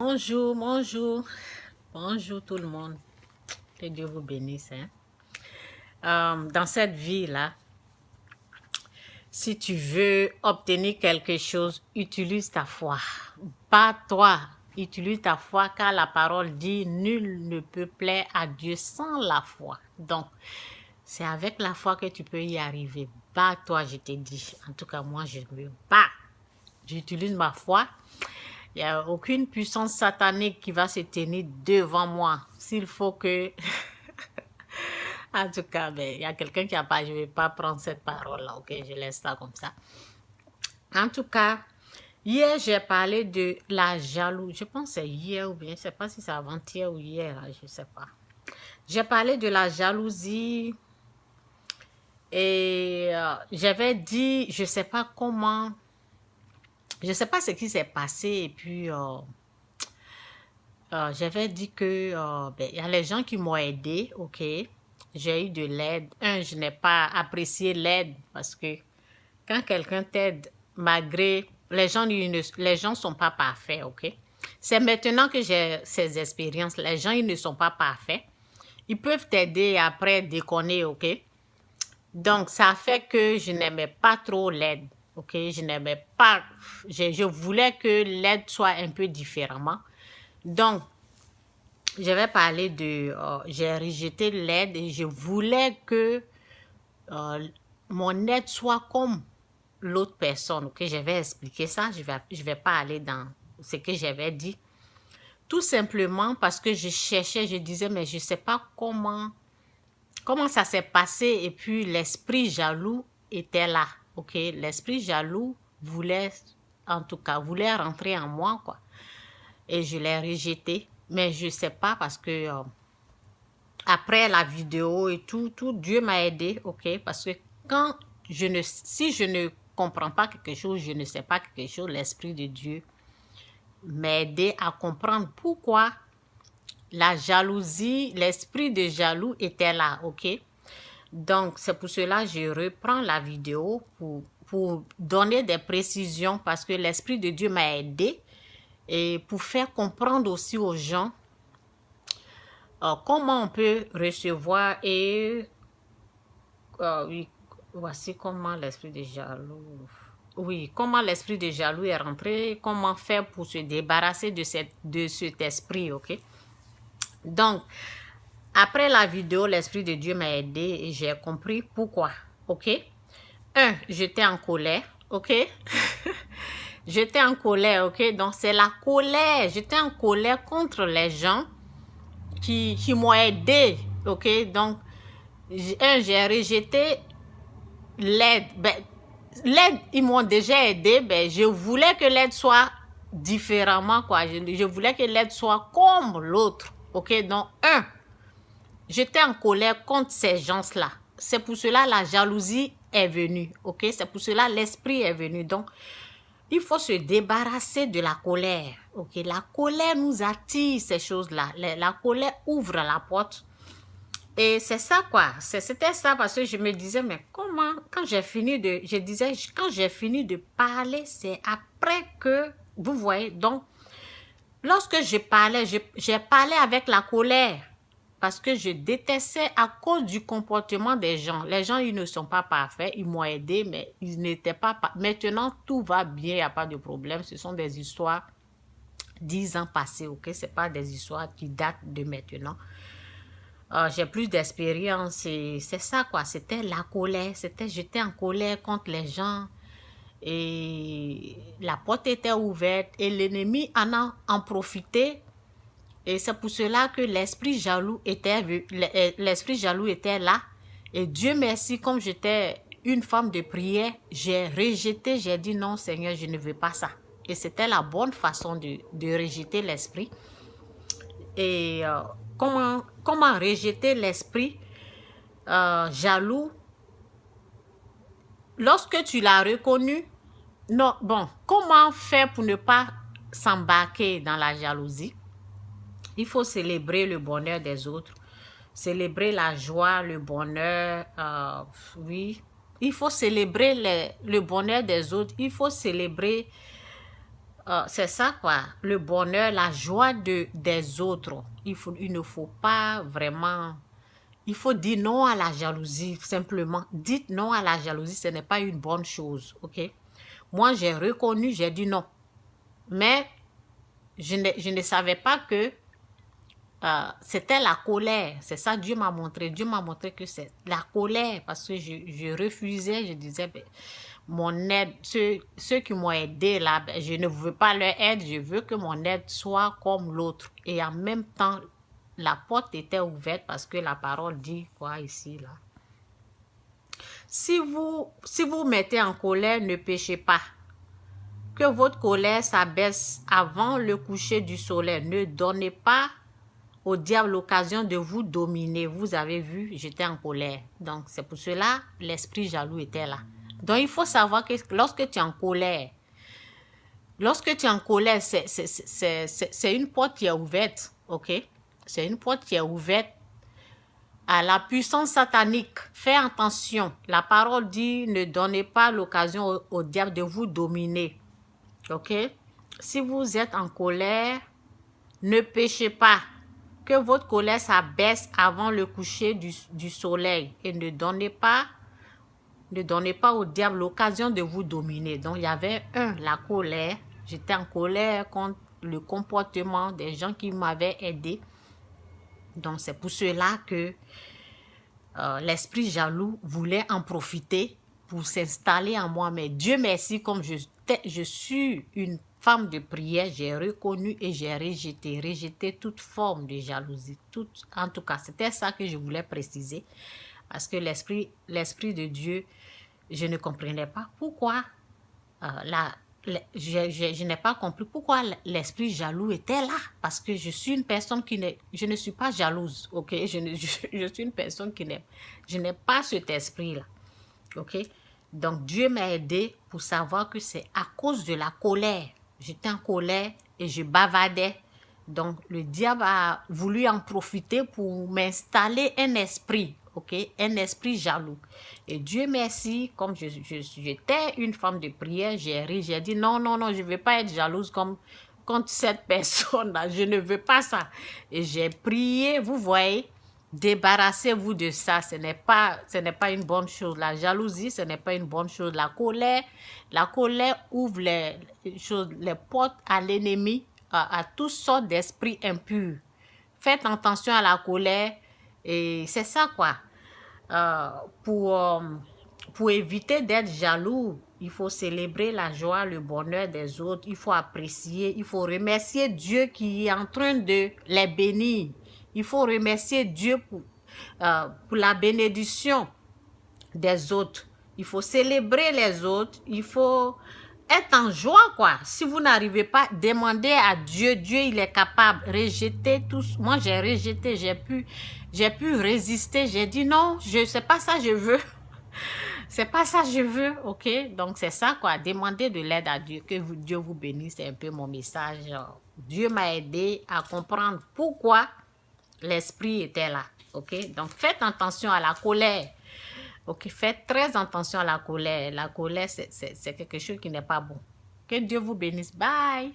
Bonjour, bonjour, bonjour tout le monde. Que Dieu vous bénisse. Dans cette vie-là, si tu veux obtenir quelque chose, utilise ta foi. Pas toi, utilise ta foi car la parole dit nul ne peut plaire à Dieu sans la foi. Donc, c'est avec la foi que tu peux y arriver. Bats-toi, je t'ai dit. En tout cas, moi, je me bats. J'utilise ma foi. Il n'y a aucune puissance satanique qui va se tenir devant moi. S'il faut que... En tout cas, il y a quelqu'un qui a pas... Je ne vais pas prendre cette parole-là, ok? Je laisse ça comme ça. En tout cas, hier, j'ai parlé de la jalousie. Je pense que c'est hier ou bien, je ne sais pas si c'est avant-hier ou hier, je ne sais pas. J'ai parlé de la jalousie et j'avais dit, je ne sais pas comment... Je ne sais pas ce qui s'est passé et puis... j'avais dit que il y a les gens qui m'ont aidé, ok. J'ai eu de l'aide. Je n'ai pas apprécié l'aide parce que quand quelqu'un t'aide, malgré les gens sont pas parfaits, ok. C'est maintenant que j'ai ces expériences. Les gens, ils ne sont pas parfaits. Ils peuvent t'aider et après déconner, ok. Donc, ça fait que je n'aimais pas trop l'aide, ok. Je n'aimais pas. Je voulais que l'aide soit un peu différemment. Donc, je vais parler de... j'ai rejeté l'aide et je voulais que mon aide soit comme l'autre personne. Ok, je vais expliquer ça. Je vais pas aller dans ce que j'avais dit. Tout simplement parce que je cherchais, je disais, mais je ne sais pas comment ça s'est passé. Et puis, l'esprit jaloux était là. Ok, l'esprit jaloux voulait, en tout cas, voulait rentrer en moi, quoi. Et je l'ai rejeté. Mais je ne sais pas parce que... après la vidéo et tout, Dieu m'a aidé, ok? Parce que si je ne comprends pas quelque chose, je ne sais pas quelque chose, l'Esprit de Dieu m'a aidé à comprendre pourquoi la jalousie, l'esprit de jaloux était là, ok? Donc, c'est pour cela que je reprends la vidéo pour donner des précisions parce que l'Esprit de Dieu m'a aidé et pour faire comprendre aussi aux gens comment on peut recevoir et oui, voici comment l'esprit de jaloux. Oui, comment l'esprit de jaloux est rentré, comment faire pour se débarrasser de cet esprit, ok? Donc, après la vidéo, l'esprit de Dieu m'a aidé et j'ai compris pourquoi, ok? J'étais en colère, ok? J'étais en colère, ok? Donc, c'est la colère. J'étais en colère contre les gens qui m'ont aidé, ok? Donc, j'ai rejeté l'aide. L'aide, ils m'ont déjà aidé. Je voulais que l'aide soit différemment, quoi. Je voulais que l'aide soit comme l'autre, ok? Donc, j'étais en colère contre ces gens-là. C'est pour cela la jalousie est venue, ok? C'est pour cela l'esprit est venu. Donc, il faut se débarrasser de la colère, ok? La colère nous attire ces choses-là. La colère ouvre la porte. Et c'est ça, quoi. C'était ça parce que je me disais, mais comment, quand j'ai fini de parler, c'est après que, vous voyez, donc, lorsque je parlais, j'ai parlé avec la colère parce que je détestais à cause du comportement des gens. Les gens, ils ne sont pas parfaits, ils m'ont aidé, mais ils n'étaient pas... Maintenant, tout va bien, il n'y a pas de problème. Ce sont des histoires 10 ans passés, ok? Ce pas des histoires qui datent de maintenant. J'ai plus d'expérience et c'est ça, quoi. C'était la colère. J'étais en colère contre les gens et la porte était ouverte et l'ennemi en profité. Et c'est pour cela que l'esprit jaloux était là. Et Dieu merci, comme j'étais une femme de prière, j'ai rejeté, j'ai dit non Seigneur, je ne veux pas ça. Et c'était la bonne façon de rejeter l'esprit. Et comment rejeter l'esprit jaloux lorsque tu l'as reconnu? Non, bon, comment faire pour ne pas s'embarquer dans la jalousie? Il faut célébrer le bonheur des autres, célébrer la joie, le bonheur, oui. Il faut célébrer le bonheur des autres, il faut célébrer C'est ça quoi, le bonheur, la joie des autres. Il ne faut pas vraiment, il faut dire non à la jalousie, simplement. Dites non à la jalousie, ce n'est pas une bonne chose, ok? Moi, j'ai reconnu, j'ai dit non. Mais je ne savais pas que c'était la colère. C'est ça, Dieu m'a montré. Dieu m'a montré que c'est la colère parce que je refusais, je disais, ben, mon aide, ceux qui m'ont aidé là, ben, je ne veux pas leur aide, je veux que mon aide soit comme l'autre. Et en même temps, la porte était ouverte parce que la parole dit quoi ici là. Si vous mettez en colère, ne péchez pas. Que votre colère s'abaisse avant le coucher du soleil. Ne donnez pas au diable l'occasion de vous dominer. Vous avez vu, j'étais en colère. Donc, c'est pour cela l'esprit jaloux était là. Donc, il faut savoir que lorsque tu es en colère, c'est une porte qui est ouverte, ok? C'est une porte qui est ouverte à la puissance satanique. Fais attention. La parole dit, ne donnez pas l'occasion au diable de vous dominer, ok? Si vous êtes en colère, ne péchez pas. Que votre colère s'abaisse avant le coucher du soleil et ne donnez pas au diable l'occasion de vous dominer. Donc, il y avait la colère. J'étais en colère contre le comportement des gens qui m'avaient aidé. Donc, c'est pour cela que l'esprit jaloux voulait en profiter pour s'installer en moi. Mais Dieu merci, comme je suis une femme de prière, j'ai reconnu et j'ai rejeté toute forme de jalousie. En tout cas, c'était ça que je voulais préciser. Parce que l'esprit de Dieu, je ne comprenais pas pourquoi, je n'ai pas compris pourquoi l'esprit jaloux était là. Parce que je suis une personne je ne suis pas jalouse, ok? Je suis une personne je n'ai pas cet esprit-là, ok? Donc, Dieu m'a aidé pour savoir que c'est à cause de la colère. J'étais en colère et je bavardais. Donc, le diable a voulu en profiter pour m'installer un esprit, ok? Un esprit jaloux. Et Dieu merci, comme j'étais une femme de prière, j'ai dit non, je ne veux pas être jalouse contre cette personne-là. Je ne veux pas ça. Et j'ai prié, vous voyez, débarrassez-vous de ça. Ce n'est pas une bonne chose. La jalousie, ce n'est pas une bonne chose. La colère ouvre les portes à l'ennemi, à toutes sortes d'esprits impurs. Faites attention à la colère. Et c'est ça quoi. Pour éviter d'être jaloux, il faut célébrer la joie, le bonheur des autres. Il faut apprécier, il faut remercier Dieu qui est en train de les bénir. Il faut remercier Dieu pour la bénédiction des autres. Il faut célébrer les autres. Il faut être en joie, quoi. Si vous n'arrivez pas, demandez à Dieu. Dieu, il est capable. Rejetez tous. Moi, j'ai rejeté. J'ai pu résister. J'ai dit non, c'est pas ça que je veux. C'est pas ça que je veux, ok? Donc, c'est ça, quoi. Demandez de l'aide à Dieu. Que Dieu vous bénisse. C'est un peu mon message. Dieu m'a aidé à comprendre pourquoi l'esprit était là, ok? Donc, faites attention à la colère. Ok, faites très attention à la colère. La colère, c'est quelque chose qui n'est pas bon. Que Dieu vous bénisse. Bye!